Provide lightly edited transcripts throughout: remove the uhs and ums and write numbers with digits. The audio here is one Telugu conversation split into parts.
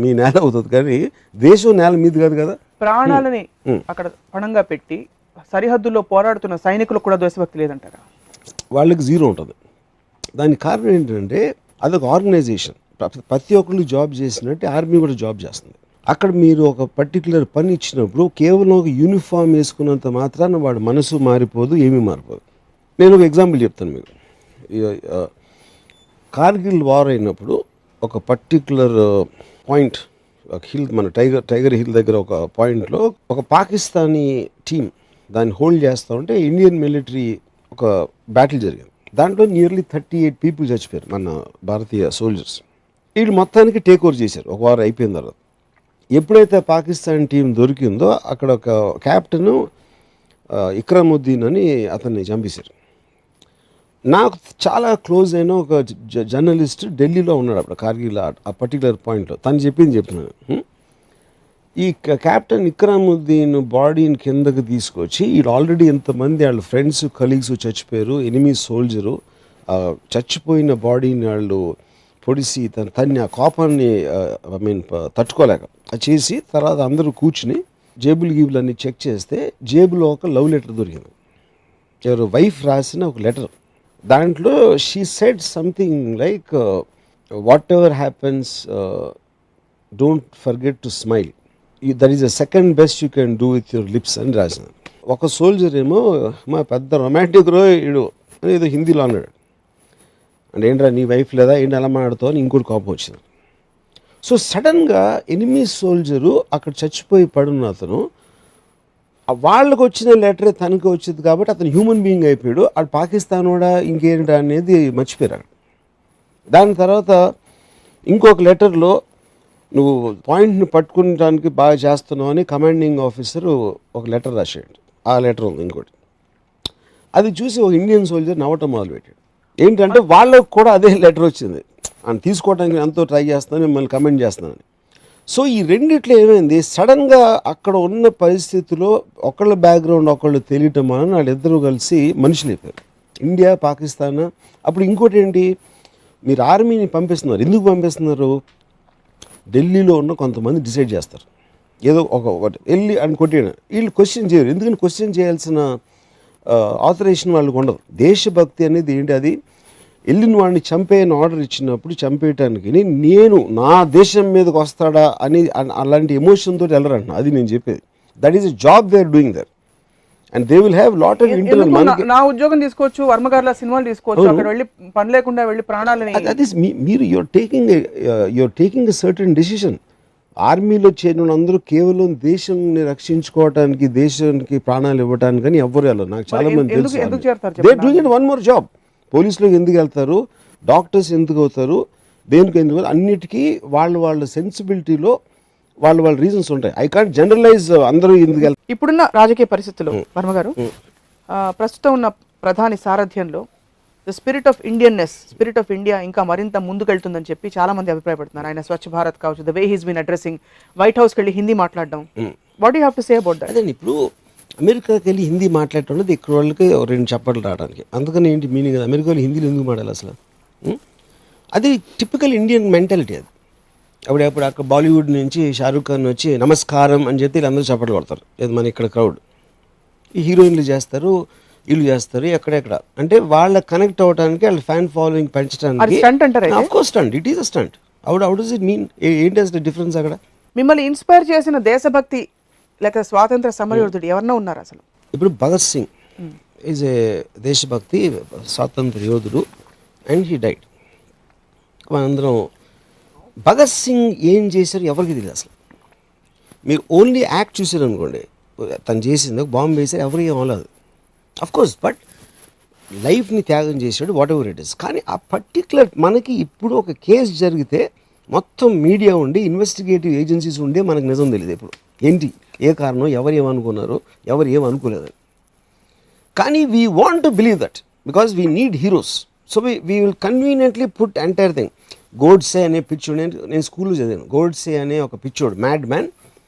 మీ నేల అవుతుంది కానీ దేశం నేల మీది కాదు కదా. ప్రాణాలని అక్కడ పణంగా పెట్టి సరిహద్దుల్లో పోరాడుతున్న సైనికులకు కూడా దేశభక్తి లేదంటారా? వాళ్ళకి జీరో ఉంటుంది. దానికి కారణం ఏంటంటే అదొక ఆర్గనైజేషన్. ప్రతి ఒక్కళ్ళు జాబ్ చేసినట్టు ఆర్మీ కూడా జాబ్ చేస్తుంది. అక్కడ మీరు ఒక పర్టికులర్ పని ఇచ్చినప్పుడు కేవలం ఒక యూనిఫామ్ వేసుకున్నంత మాత్రాన వాడు మనసు మారిపోదు, ఏమీ మారిపోదు. నేను ఒక ఎగ్జాంపుల్ చెప్తాను మీకు. కార్గిల్ వార్ అయినప్పుడు ఒక పర్టికులర్ పాయింట్, ఒక హిల్, మన టైగర్ హిల్ దగ్గర ఒక పాయింట్లో ఒక పాకిస్తానీ టీం దాన్ని హోల్డ్ చేస్తూ ఉంటే ఇండియన్ మిలిటరీ ఒక బ్యాటిల్ జరిగింది. దాంట్లో నియర్లీ 38 పీపుల్ చచ్చిపోయారు, మన భారతీయ సోల్జర్స్. వీళ్ళు మొత్తానికి టేక్ ఓవర్ చేశారు ఒక వారం అయిపోయిన తర్వాత. ఎప్పుడైతే పాకిస్తాన్ టీం దొరికిందో అక్కడ ఒక క్యాప్టెన్ ఇక్రముద్దీన్ అని అతన్ని చంపేశారు. నాకు చాలా క్లోజ్ అయిన ఒక జర్నలిస్ట్ ఢిల్లీలో ఉన్నాడు అప్పుడు కార్గిల్ ఆ పర్టికులర్ పాయింట్లో. తను చెప్తున్నాను, ఈ క్యాప్టెన్ ఇక్రముద్దీన్ బాడీని కిందకి తీసుకొచ్చి వీళ్ళు ఆల్రెడీ ఎంతమంది వాళ్ళ ఫ్రెండ్స్ కలీగ్స్ చచ్చిపోయారు, ఎనిమీ సోల్జరు చచ్చిపోయిన బాడీని వాళ్ళు పొడిసి తన్ని ఆ కోపాన్ని తట్టుకోలేక చేసి తర్వాత అందరూ కూర్చుని జేబులు అన్నీ చెక్ చేస్తే జేబులో ఒక లవ్ లెటర్ దొరికింది. ఎవరు వైఫ్ రాసిన ఒక లెటర్. దాంట్లో she said something like what ever happens don't forget to smile, that is the second best you can do with your lips అని రాసిన. ఒక సోల్జర్ ఏమో మా పెద్ద రొమాంటిక్ రో ఇడు అని ఏదో హిందీలో అన్నాడు. అంటే ఏంట్రా నీ వైఫ్ లేదా ఏంటి ఎలా మాట్లాడుతావు అని ఇంకోటి కోపం వచ్చింది. సో సడన్గా ఎనిమీ సోల్జరు అక్కడ చచ్చిపోయి పడున్న అతను వాళ్ళకు వచ్చిన లెటరే తనకి వచ్చింది కాబట్టి అతను హ్యూమన్ బీయింగ్ అయిపోయాడు. అటు పాకిస్తాన్ కూడా ఇంకేంటా అనేది మర్చిపోయారు. దాని తర్వాత ఇంకొక లెటర్లో నువ్వు పాయింట్ని పట్టుకోవడానికి బాగా చేస్తున్నావు అని కమాండింగ్ ఆఫీసరు ఒక లెటర్ రాసాడు. ఆ లెటర్ ఉంది ఇంకోటి. అది చూసి ఒక ఇండియన్ సోల్జర్ నవ్వటం మొదలుపెట్టాడు. ఏంటంటే వాళ్ళకు కూడా అదే లెటర్ వచ్చింది, అని తీసుకోవడానికి ఎంతో ట్రై చేస్తున్నాను, మిమ్మల్ని కమెంట్ చేస్తున్నాను. సో ఈ రెండిట్లో ఏమైంది, సడన్గా అక్కడ ఉన్న పరిస్థితిలో ఒకళ్ళ బ్యాక్గ్రౌండ్ ఒకళ్ళు తెలియటం వలన వాళ్ళిద్దరూ కలిసి మనుషులు అయిపోయారు. ఇండియా పాకిస్తాన్. అప్పుడు ఇంకోటి ఏంటి, మీరు ఆర్మీని పంపిస్తున్నారు, ఎందుకు పంపిస్తున్నారు? ఢిల్లీలో ఉన్న కొంతమంది డిసైడ్ చేస్తారు ఏదో ఒకటి వెళ్ళి అని కొట్టేయడం. వీళ్ళు క్వశ్చన్ చేయరు, ఎందుకని క్వశ్చన్ చేయాల్సిన ఆథరైజేషన్ వాళ్ళకు ఉండదు. దేశభక్తి అనేది ఏంటి, అది వెళ్ళిన వాడిని చంపేయని ఆర్డర్ ఇచ్చినప్పుడు చంపేయటానికి నేను నా దేశం మీదకి వస్తాడా అని అలాంటి ఎమోషన్ తోటి వెళ్ళరంటున్నా. అది నేను చెప్పేది. That is a job they are doing there and they will have lot of internal. నా ఉద్యోగం తీసుకోవచ్చు, వర్మగారుల సినిమాలు తీసుకోవచ్చు, అక్కడ వెళ్ళి పని లేకుండా వెళ్ళి ప్రాణాలని. అది మీరు you're taking a certain decision. ఆర్మీలో చేరిన అందరూ కేవలం దేశాన్ని రక్షించుకోవటానికి, దేశానికి ప్రాణాలు ఇవ్వటానికి అని ఎవ్వరు వెళ్ళరు. నాకు చాలా మంది తెలుసు. They doing it one more job. పోలీసులకు ఎందుకు వెళ్తారు, డాక్టర్స్ ఎందుకు అవుతారు, దేనికి ఎందుకు, అన్నిటికీ వాళ్ళ సెన్సిబిలిటీలో వాళ్ళ రీజన్స్ ఉంటాయి. ఐ కాంట్ జనరలైజ్ అందరూ ఎందుకు వెళ్తారు. ఇప్పుడున్న రాజకీయ పరిస్థితుల్లో వర్మ గారు, ప్రస్తుతం ఉన్న ప్రధాని సారథ్యంలో the spirit of Indianness, spirit of India ఇంకా మరింత ముందుకెళ్తుందని చెప్పి చాలా మంది అభిప్రాయపడుతున్నారు. ఆయన స్వచ్ఛ భారత్ కావచ్చు, the way he's been addressing, white హౌస్కి వెళ్ళి హిందీ మాట్లాడడం, what you have to say about that? అదే ఇప్పుడు అమెరికాకి వెళ్ళి హిందీ మాట్లాడటం అనేది ఇక్కడ వాళ్ళకి 2 చప్పట్లు రావడానికి. అందుకని ఏంటి మీనింగ్, అమెరికాలో హిందీలో ఎందుకు మాట్లాడాలి అసలు? అది టిపికల్ ఇండియన్ మెంటాలిటీ. అది అప్పుడు అక్కడ బాలీవుడ్ నుంచి షారూఖ్ ఖాన్ వచ్చి నమస్కారం అని చెప్పి వీళ్ళందరూ చప్పట్లు కొడతారు. ఇది మన ఇక్కడ క్రౌడ్. ఈ హీరోయిన్లు చేస్తారు, వీళ్ళు చేస్తారు, ఎక్కడెక్కడ అంటే వాళ్ళ కనెక్ట్ అవ్వడానికి, వాళ్ళ ఫ్యాన్ ఫాలోయింగ్ పెంచడానికి. Of course stunt, it is a stunt. How does it mean, ఏంటి అసలు డిఫరెన్స్ అక్కడ? మిమ్మల్ని ఇన్స్పైర్ చేసిన దేశభక్తి లేక స్వాతంత్ర సమరయోధుడు ఎవరన్నా ఉన్నారు అసలు? ఇప్పుడు భగత్ సింగ్ ఈజ్ ఏ దేశభక్తి స్వాతంత్ర యోధుడు అండ్ హీ డైడ్. మనందరం భగత్ సింగ్ ఏం చేశారు ఎవరికి తెలియదు అసలు. మీరు ఓన్లీ యాక్ట్ చూసారు అనుకోండి, తను చేసింది బాంబు వేసారు, ఎవరికి ఏం అవ్వలేదు అఫ్కోర్స్, బట్ లైఫ్ని త్యాగం చేశాడు, వాట్ ఎవర్ ఇట్ ఇస్. కానీ ఆ పర్టికులర్ మనకి ఇప్పుడు ఒక కేసు జరిగితే మొత్తం మీడియా ఉండి, ఇన్వెస్టిగేటివ్ ఏజెన్సీస్ ఉండే మనకు నిజం తెలియదు ఇప్పుడు ఏంటి, ఏ కారణం, ఎవరు ఏమనుకున్నారు, ఎవరు ఏమనుకోలేదు. కానీ we want to believe that because we need heroes. So we will conveniently put entire thing. Godse అనే పిచ్చోడు, నేను స్కూల్లో చదివాను. గోడ్సే అనే ఒక పిచ్చోడు, మ్యాడ్ మ్యాన్,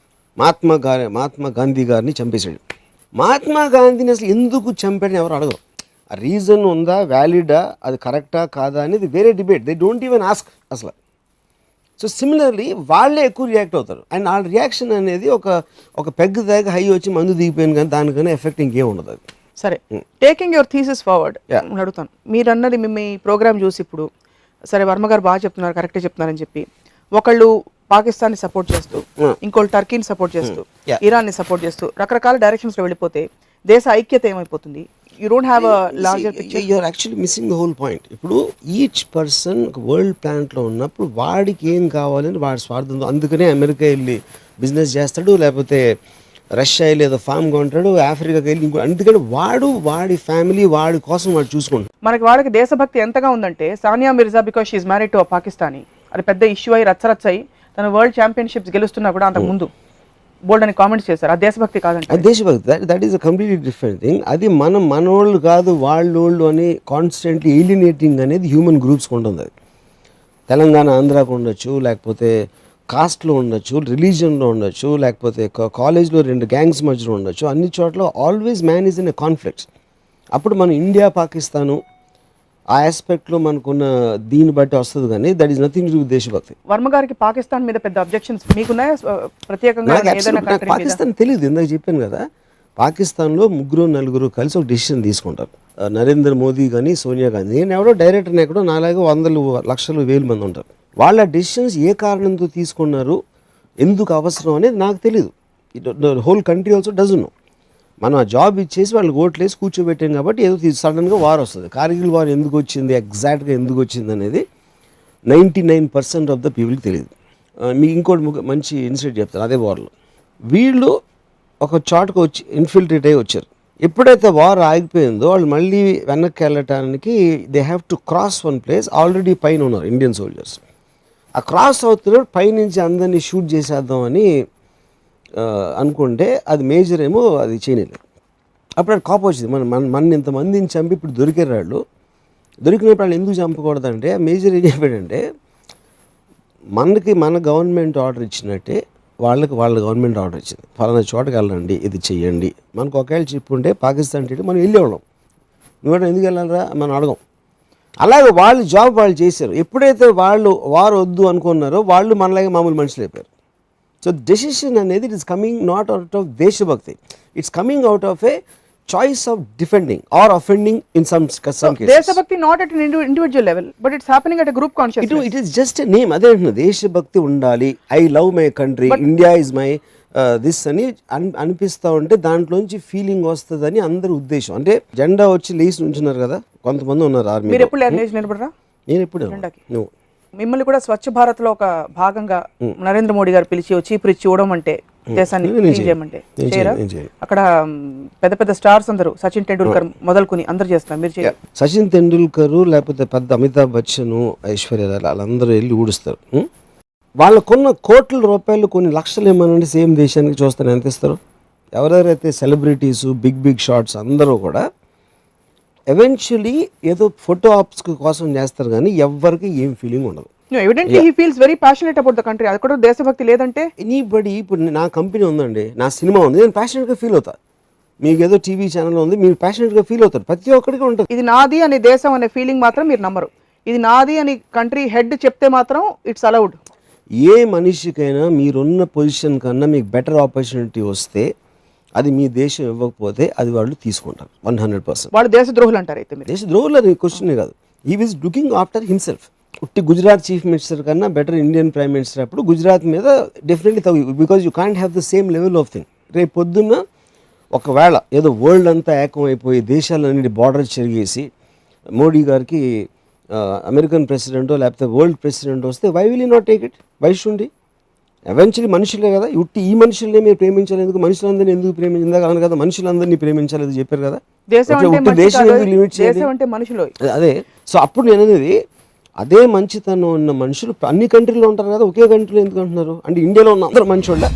మహాత్మా గాంధీ గారిని చంపేశాడు. మహాత్మా గాంధీని అసలు ఎందుకు చంపాడని ఎవరు అడగరు. ఆ రీజన్ ఉందా, వ్యాలిడా, అది కరెక్టా కాదా అనేది వేరే debate. They don't even ask అసలు. సో సిమిలర్లీ వాళ్ళే ఎక్కువ రియాక్ట్ అవుతారు. అండ్ వాళ్ళ రియాక్షన్ అనేది ఒక పెగ్ దాకా హై వచ్చి మందు దిగిపోయింది, కానీ దానికన్నా ఎఫెక్ట్ ఇంకేం ఉండదు అది. సరే, టేకింగ్ యువర్ థీసిస్ ఫార్వర్డ్ అడుగుతాను. మీరు అన్నది మీ ప్రోగ్రామ్ చూసి ఇప్పుడు సరే వర్మ గారు బాగా చెప్తున్నారు, కరెక్టే చెప్తున్నారని చెప్పి ఒకళ్ళు పాకిస్తాన్ని సపోర్ట్ చేస్తూ, ఇంకోళ్ళు టర్కీని సపోర్ట్ చేస్తూ, ఇరాన్ని సపోర్ట్ చేస్తూ రకరకాల డైరెక్షన్స్లో వెళ్ళిపోతే దేశ ఐక్యత ఏమైపోతుంది? You don't have a larger picture. You are actually missing the whole point. ఇప్పుడు ఈచ్ పర్సన్ ఒక వరల్డ్ ప్లాంట్లో ఉన్నప్పుడు వాడికి ఏం కావాలని వాడి స్వార్థం, అందుకనే అమెరికా వెళ్ళి బిజినెస్ చేస్తాడు, లేకపోతే రష్యా వెళ్ళి ఏదో ఫామ్ కొంటాడు, ఆఫ్రికాకి వెళ్ళి ఇంకో, అందుకని వాడి ఫ్యామిలీ వాడి కోసం వాడు చూసుకుంటాడు. మనకి వాళ్ళకి దేశభక్తి ఎంతగా ఉందంటే Sania Mirza because she's married to Pakistani అది పెద్ద ఇష్యూ అయ్యి రచ్చరచ్చయి తన వరల్డ్ ఛాంపియన్షిప్స్ గెలుస్తున్నా కూడా అంతకు ముందు బోల్డ్ అని కామెంట్స్ చేశారు. ఆ దేశభక్తి కాదంటే అది దేశభక్తి, that is a completely different thing. అది మనోళ్ళు కాదు వాళ్ళోళ్ళు అని కాన్స్టెంట్లీ ఏలినేటింగ్ అనేది హ్యూమన్ గ్రూప్స్కి ఉంటుంది. అది తెలంగాణ ఆంధ్రాకు ఉండొచ్చు, లేకపోతే కాస్ట్లో ఉండొచ్చు, రిలీజియన్లో ఉండొచ్చు, లేకపోతే కాలేజ్లో 2 గ్యాంగ్స్ మధ్యలో ఉండొచ్చు. అన్ని చోట్ల always man is in a conflicts. అప్పుడు మనం ఇండియా పాకిస్తాను ఆ ఆస్పెక్ట్లో మనకున్న దీన్ని బట్టి వస్తుంది, కానీ that is nothing to do with దేశభక్తి. వర్మ గారికి పాకిస్తాన్ మీద పెద్ద అబ్జెక్షన్స్ మీకున్నాయా ప్రత్యేకంగా? నాకు పాకిస్తాన్ తెలియదు, ఇందాక చెప్పాను కదా. పాకిస్తాన్లో 3-4 కలిసి ఒక డెసిషన్ తీసుకుంటారు. నరేంద్ర మోదీ కానీ సోనియా గాంధీ, నేను ఎవడో డైరెక్టర్ని ఎక్కడో నాలాగే 100,000,000 మంది ఉంటారు. వాళ్ళ డెసిషన్స్ ఏ కారణంతో తీసుకున్నారు, ఎందుకు అవసరం అనేది నాకు తెలియదు. Whole country also doesn't know. మనం ఆ జాబ్ ఇచ్చేసి వాళ్ళకి ఓట్లేసి కూర్చోబెట్టాం కాబట్టి ఏదో సడన్గా వార్ వస్తుంది. కార్గిల్ వార్ ఎందుకు వచ్చింది, ఎగ్జాక్ట్గా ఎందుకు వచ్చింది అనేది 99% ఆఫ్ ద పీపుల్కి తెలియదు. మీకు ఇంకోటి మంచి ఇన్సిడెంట్ చెప్తాను. అదే వార్లో వీళ్ళు ఒక చోటకు వచ్చి ఇన్ఫిల్ట్రేట్ అయ్యి వచ్చారు. ఎప్పుడైతే వార్ ఆగిపోయిందో వాళ్ళు మళ్ళీ వెనక్కి వెళ్ళటానికి they have to cross one place. Already పైన ఉన్నారు ఇండియన్ సోల్జర్స్. ఆ క్రాస్ అవుతున్నారు, పైనుంచి అందరినీ షూట్ చేసేద్దామని అనుకుంటే అది మేజర్ ఏమో అది చేయలేదు. అప్పుడు అది కోపం వచ్చింది, మన ఇంతమందిని చంపి ఇప్పుడు దొరికారు వాళ్ళు, దొరికినప్పుడు వాళ్ళు ఎందుకు చంపకూడదంటే మేజర్ ఏం చెప్పాడంటే మన గవర్నమెంట్ ఆర్డర్ ఇచ్చినట్టే వాళ్ళ గవర్నమెంట్ ఆర్డర్ ఇచ్చింది, ఫలానా చోటకి వెళ్ళండి, ఇది చెయ్యండి. మనకు ఒకవేళ చెప్పుంటే పాకిస్తాన్ టీడీ మనం వెళ్ళేవాళ్ళం, నువ్వు ఎందుకు వెళ్ళాలరా మనం అడగం. అలాగే వాళ్ళు జాబ్ వాళ్ళు చేశారు. ఎప్పుడైతే వాళ్ళు వారు వద్దు అనుకున్నారో వాళ్ళు మనలాగే మామూలు మనుషులు అయిపోయారు. సో డెసిషన్ అనేది it is coming not out of దేశభక్తి, it's coming out of a choice of defending or offending in some cases. దేశభక్తి not at individual level but it's happening at a group consciousness. It is just a name. అదే అంటున్నా, దేశభక్తి ఉండాలి, I love my country, India is my this అని అనిపిస్తూ ఉంటే దాంట్లోంచి ఫీలింగ్ వస్తుందని అందరి ఉద్దేశం. అంటే జెండా వచ్చి లేచి ఉంచున్నారు కదా, కొంతమంది ఉన్నారు ఆర్మీ. మీరు ఎప్పుడు నిలబడరా? నేను ఎప్పుడు నువ్వు మిమ్మల్ని కూడా స్వచ్ఛ భారత్ లో ఒక భాగంగా నరేంద్ర మోడీ గారు పిలిచి చీపురు ఇచ్చి ఇవ్వడం అంటే దేశాన్ని చేయమంటే చేయరా? అక్కడ పెద్ద పెద్ద స్టార్స్ అందరూ సచిన్ టెండూల్కర్ మొదలుకొని అందరు చేస్తున్నారు, మీరు చేయాలి. సచిన్ టెండూల్కర్ లేకపోతే పెద్ద అమితాబ్ బచ్చన్, ఐశ్వర్య రాయ్ వాళ్ళందరూ వెళ్ళి ఊడుస్తారు. వాళ్ళకున్న కోట్ల రూపాయలు కొన్ని లక్షలు ఏమనండి సేమ్ దేశానికి చూస్తారు ఎంత ఇస్తారు. ఎవరెవరైతే సెలబ్రిటీస్ బిగ్ షాట్స్ అందరూ కూడా ఎవెన్చువలీ ఏదో ఫోటో ఆప్స్ కోసం చేస్తారు, కానీ ఎవరికి ఏం ఫీలింగ్ ఉండదు. Evidently he feels very passionate about the country. అది కూడా దేశభక్తి లేదంటే ఎనీబడి. ఇప్పుడు నా కంపెనీ ఉందండి, నా సినిమా ఉంది, నేను ప్యాషనేట్గా ఫీల్ అవుతా. మీకు ఏదో టీవీ ఛానల్ ఉంది, మీరు ప్యాషనేట్గా ఫీల్ అవుతారు, ప్రతి ఒక్కరికి ఉంటుంది. ఇది నాది అనే దేశం అనే ఫీలింగ్ మాత్రం మీరు నమ్మరు. ఇది నాది అని కంట్రీ హెడ్ చెప్తే మాత్రం ఇట్స్ అలౌడ్. ఏ మనిషికైనా మీరున్న పొజిషన్ కన్నా మీకు బెటర్ ఆపర్చునిటీ వస్తే అది మీ దేశం ఇవ్వకపోతే అది వాళ్ళు తీసుకుంటారు 100%. వాళ్ళు దేశద్రోహులు అంటారు. అయితే దేశ ద్రోహులు అది క్వశ్చనే కాదు. He is looking after himself. ఉట్టి గుజరాత్ చీఫ్ మినిస్టర్ కన్నా బెటర్ ఇండియన్ ప్రైమ్ మినిస్టర్ అప్పుడు గుజరాత్ మీద definitely because you can't have the same level of thing. రేపు పొద్దున్న ఒకవేళ ఏదో వరల్డ్ అంతా ఏకం అయిపోయి దేశాలన్నిటి బార్డర్ చెరిగేసి మోడీ గారికి అమెరికన్ ప్రెసిడెంటో లేకపోతే వరల్డ్ ప్రెసిడెంట్ వస్తే why will you not take it? Why should he? Eventually మనుషులే కదా, ఉట్టి ఈ మనుషులనే మీరు ప్రేమించాలి ఎందుకు? మనుషులందరినీ ఎందుకు ప్రేమించిందా కాదు కదా, మనుషులందరినీ ప్రేమించాలి చెప్పారు కదా. దేశం అంటే మనుషులు అదే. సో అప్పుడు నేను అనేది అదే మంచితనం ఉన్న మనుషులు అన్ని కంట్రీలో ఉంటారు కదా, ఒకే కంట్రీలో ఎందుకు అంటున్నారు? అంటే ఇండియాలో ఉన్న అందరూ మంచి వాళ్ళ